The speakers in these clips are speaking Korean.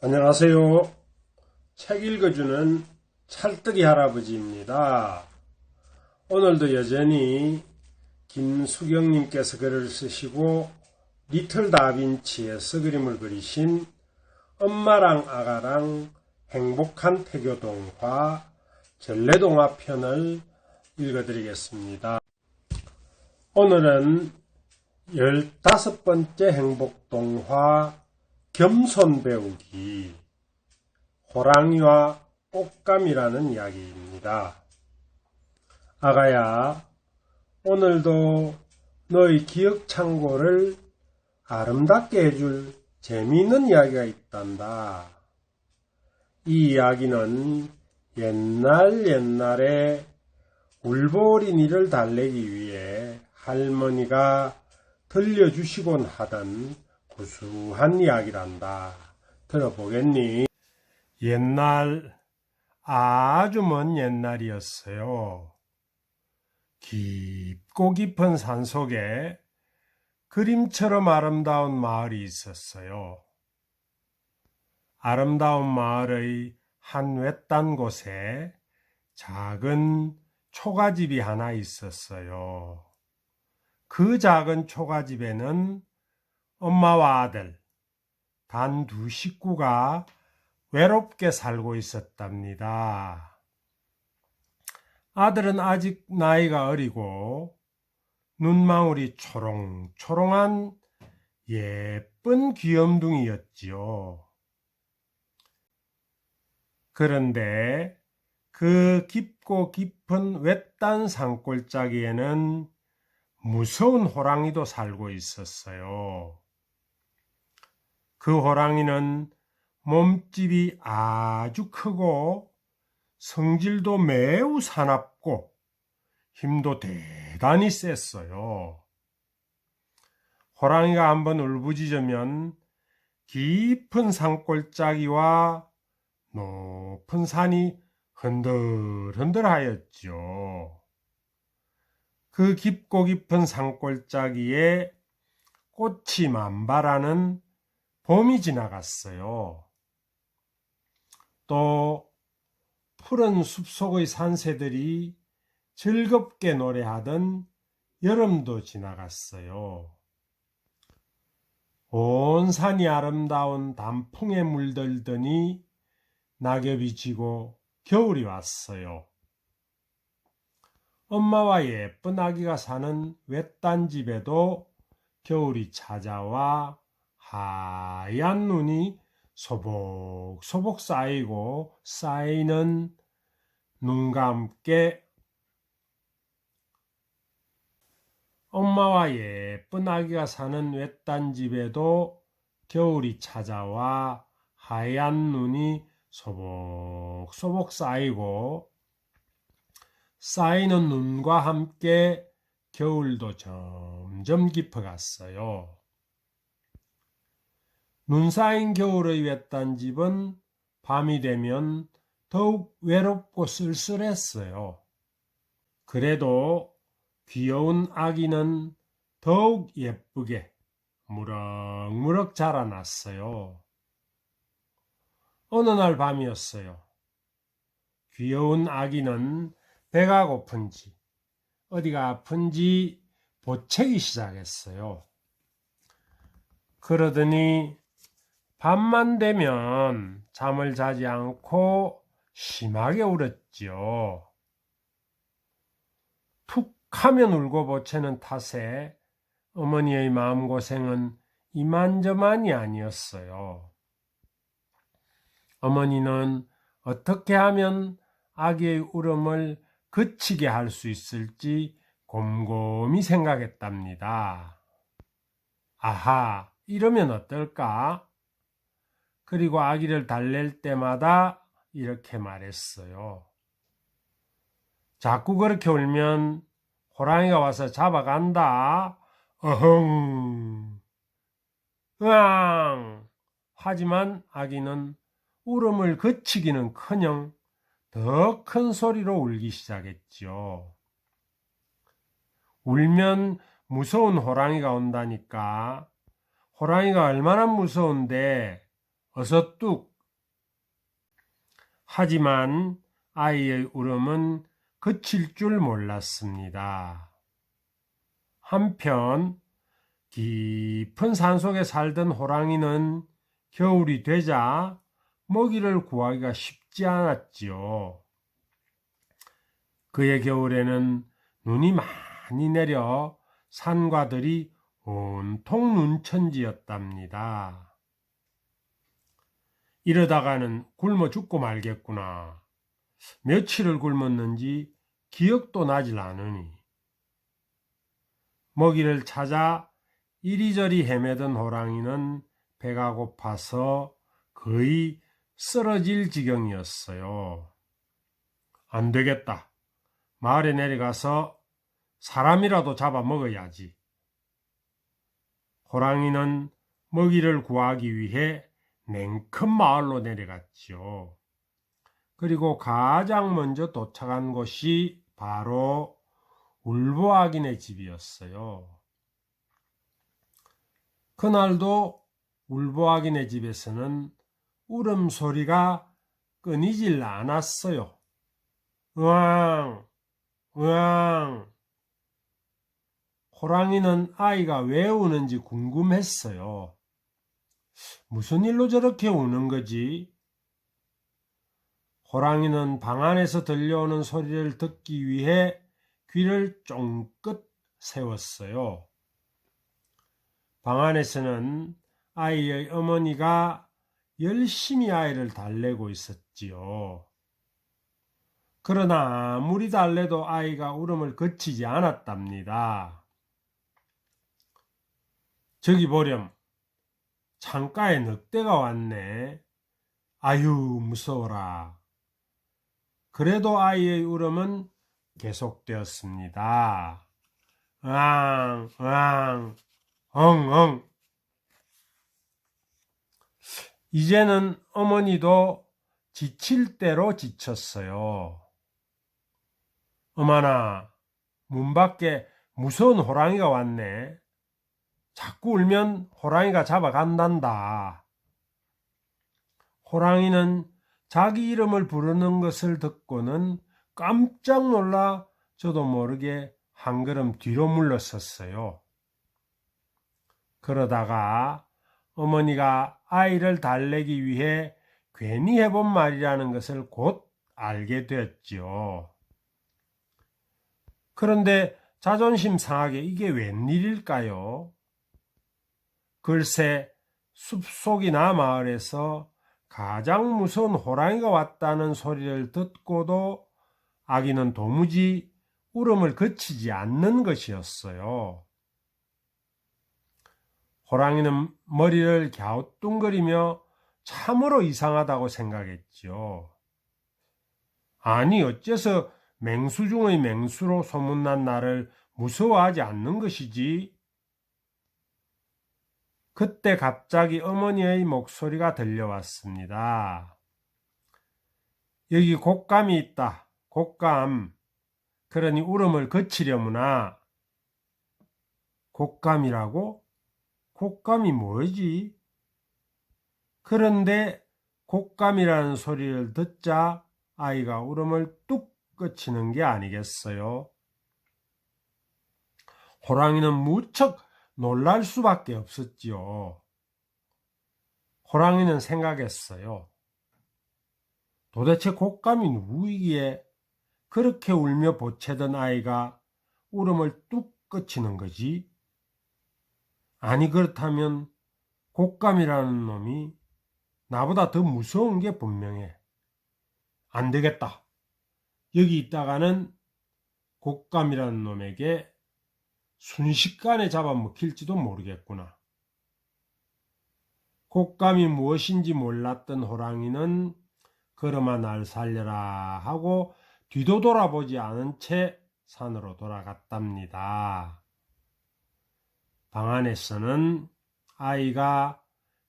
안녕하세요. 책 읽어주는 찰떡이 할아버지입니다. 오늘도 여전히 김수경님께서 글을 쓰시고 리틀 다빈치에서 그림을 그리신 엄마랑 아가랑 행복한 태교동화 전래동화 편을 읽어드리겠습니다. 오늘은 15번째 행복동화 겸손 배우기 호랑이와 꽃감이라는 이야기입니다. 아가야, 오늘도 너의 기억 창고를 아름답게 해줄 재미있는 이야기가 있단다. 이 이야기는 옛날에 울보어린이를 달래기 위해 할머니가 들려주시곤 하던 구수한 이야기란다. 들어보겠니? 아주 먼 옛날이었어요. 깊고 깊은 산속에 그림처럼 아름다운 마을이 있었어요. 아름다운 마을의 한 외딴 곳에 작은 초가집이 하나 있었어요. 그 작은 초가집에는 엄마와 아들, 단 2 식구가 외롭게 살고 있었답니다. 아들은 아직 나이가 어리고 눈망울이 초롱초롱한 예쁜 귀염둥이였지요. 그런데 그 깊고 깊은 외딴 산골짜기에는 무서운 호랑이도 살고 있었어요. 그 호랑이는 몸집이 아주 크고 성질도 매우 사납고 힘도 대단히 셌어요. 호랑이가 한번 울부짖으면 깊은 산골짜기와 높은 산이 흔들흔들하였죠. 그 깊고 깊은 산골짜기에 꽃이 만발하는 봄이 지나갔어요. 또 푸른 숲속의 산새들이 즐겁게 노래하던 여름도 지나갔어요. 온 산이 아름다운 단풍에 물들더니 낙엽이 지고 겨울이 왔어요. 엄마와 예쁜 아기가 사는 외딴 집에도 겨울이 찾아와 하얀 눈이 소복소복 쌓이고 쌓이는 눈과 함께 엄마와 예쁜 아기가 사는 외딴 집에도 겨울이 찾아와 하얀 눈이 소복소복 쌓이고 쌓이는 눈과 함께 겨울도 점점 깊어갔어요. 눈 쌓인 겨울의 외딴 집은 밤이 되면 더욱 외롭고 쓸쓸했어요. 그래도 귀여운 아기는 더욱 예쁘게 무럭무럭 자라났어요. 어느 날 밤이었어요. 귀여운 아기는 배가 고픈지 어디가 아픈지 보채기 시작했어요. 그러더니 밤만 되면 잠을 자지 않고 심하게 울었지요. 툭 하면 울고 보채는 탓에 어머니의 마음고생은 이만저만이 아니었어요. 어머니는 어떻게 하면 아기의 울음을 그치게 할 수 있을지 곰곰이 생각했답니다. 아하, 이러면 어떨까? 그리고 아기를 달랠 때마다 이렇게 말했어요. 자꾸 그렇게 울면 호랑이가 와서 잡아간다. 어흥. 으앙. 하지만 아기는 울음을 그치기는커녕 더 큰 소리로 울기 시작했죠. 울면 무서운 호랑이가 온다니까. 호랑이가 얼마나 무서운데 어서 뚝 하지만 아이의 울음은 그칠 줄 몰랐습니다. 한편 깊은 산속에 살던 호랑이는 겨울이 되자 먹이를 구하기가 쉽지 않았지요. 그의 겨울에는 눈이 많이 내려 산과 들이 온통 눈천지였답니다. 이러다가는 굶어 죽고 말겠구나. 며칠을 굶었는지 기억도 나질 않으니. 먹이를 찾아 이리저리 헤매던 호랑이는 배가 고파서 거의 쓰러질 지경이었어요. 안 되겠다. 마을에 내려가서 사람이라도 잡아 먹어야지. 호랑이는 먹이를 구하기 위해 냉큼 마을로 내려갔지요. 그리고 가장 먼저 도착한 곳이 바로 울보아기네 집이었어요. 그날도 울보아기네 집에서는 울음소리가 끊이질 않았어요. 으앙, 으앙. 호랑이는 아이가 왜 우는지 궁금했어요. 무슨 일로 저렇게 우는 거지? 호랑이는 방 안에서 들려오는 소리를 듣기 위해 귀를 쫑긋 세웠어요. 방 안에서는 아이의 어머니가 열심히 아이를 달래고 있었지요. 그러나 아무리 달래도 아이가 울음을 그치지 않았답니다. 저기 보렴, 창가에 늑대가 왔네. 아유, 무서워라. 그래도 아이의 울음은 계속되었습니다. 으앙, 으앙, 엉엉. 이제는 어머니도 지칠 대로 지쳤어요. 어머나, 문 밖에 무서운 호랑이가 왔네. 자꾸 울면 호랑이가 잡아간단다. 호랑이는 자기 이름을 부르는 것을 듣고는 깜짝 놀라 저도 모르게 한 걸음 뒤로 물러섰어요. 그러다가 어머니가 아이를 달래기 위해 괜히 해본 말이라는 것을 곧 알게 되었지요. 그런데 자존심 상하게 이게 웬일일까요? 글쎄 숲속이나 마을에서 가장 무서운 호랑이가 왔다는 소리를 듣고도 아기는 도무지 울음을 그치지 않는 것이었어요. 호랑이는 머리를 갸우뚱거리며 참으로 이상하다고 생각했지요. 아니 어째서 맹수 중의 맹수로 소문난 나를 무서워하지 않는 것이지? 그때 갑자기 어머니의 목소리가 들려왔습니다. 여기 곶감이 있다. 곶감. 그러니 울음을 그치려무나. 곶감이라고? 곶감이 뭐지? 그런데 곶감이라는 소리를 듣자 아이가 울음을 뚝 그치는 게 아니겠어요? 호랑이는 무척 놀랄 수밖에 없었지요. 호랑이는 생각했어요. 도대체 곶감이 누구이기에 그렇게 울며 보채던 아이가 울음을 뚝 그치는 거지? 아니 그렇다면 곶감이라는 놈이 나보다 더 무서운 게 분명해. 안 되겠다. 여기 있다가는 곶감이라는 놈에게 순식간에 잡아먹힐지도 모르겠구나. 곶감이 무엇인지 몰랐던 호랑이는 그러마 날 살려라 하고 뒤도 돌아보지 않은 채 산으로 돌아갔답니다. 방 안에서는 아이가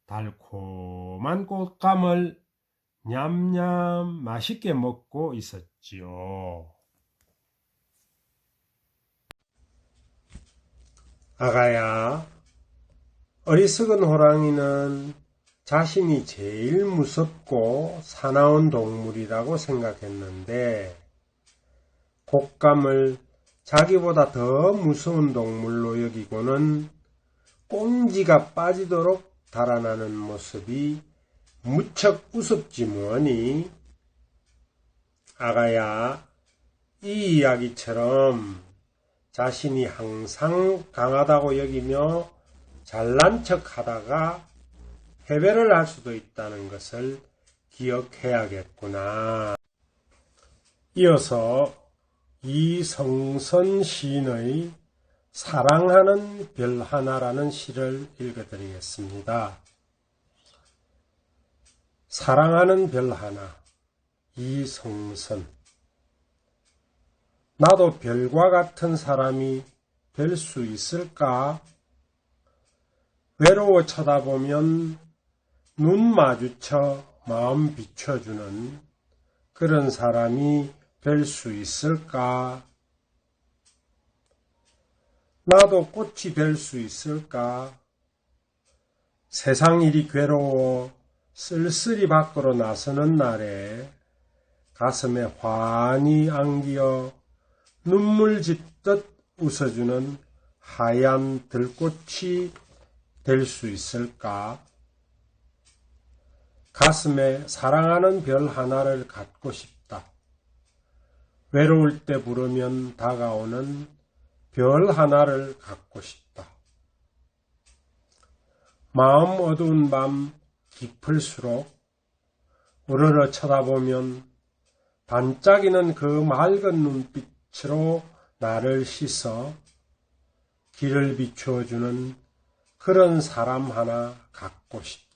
달콤한 곶감을 냠냠 맛있게 먹고 있었지요. 아가야, 어리석은 호랑이는 자신이 제일 무섭고 사나운 동물이라고 생각했는데 곶감을 자기보다 더 무서운 동물로 여기고는 꽁지가 빠지도록 달아나는 모습이 무척 우습지 뭐니? 아가야, 이 이야기처럼 자신이 항상 강하다고 여기며 잘난 척 하다가 패배를 할 수도 있다는 것을 기억해야겠구나. 이어서 이성선 시인의 사랑하는 별 하나라는 시를 읽어드리겠습니다. 사랑하는 별 하나, 이성선. 나도 별과 같은 사람이 될 수 있을까? 외로워 쳐다보면 눈 마주쳐 마음 비춰주는 그런 사람이 될 수 있을까? 나도 꽃이 될 수 있을까? 세상 일이 괴로워 쓸쓸히 밖으로 나서는 날에 가슴에 환히 안기어 눈물 짓듯 웃어주는 하얀 들꽃이 될 수 있을까? 가슴에 사랑하는 별 하나를 갖고 싶다. 외로울 때 부르면 다가오는 별 하나를 갖고 싶다. 마음 어두운 밤 깊을수록 우러러 쳐다보면 반짝이는 그 맑은 눈빛으로 나를 씻어 길을 비추어주는 그런 사람 하나 갖고 싶다.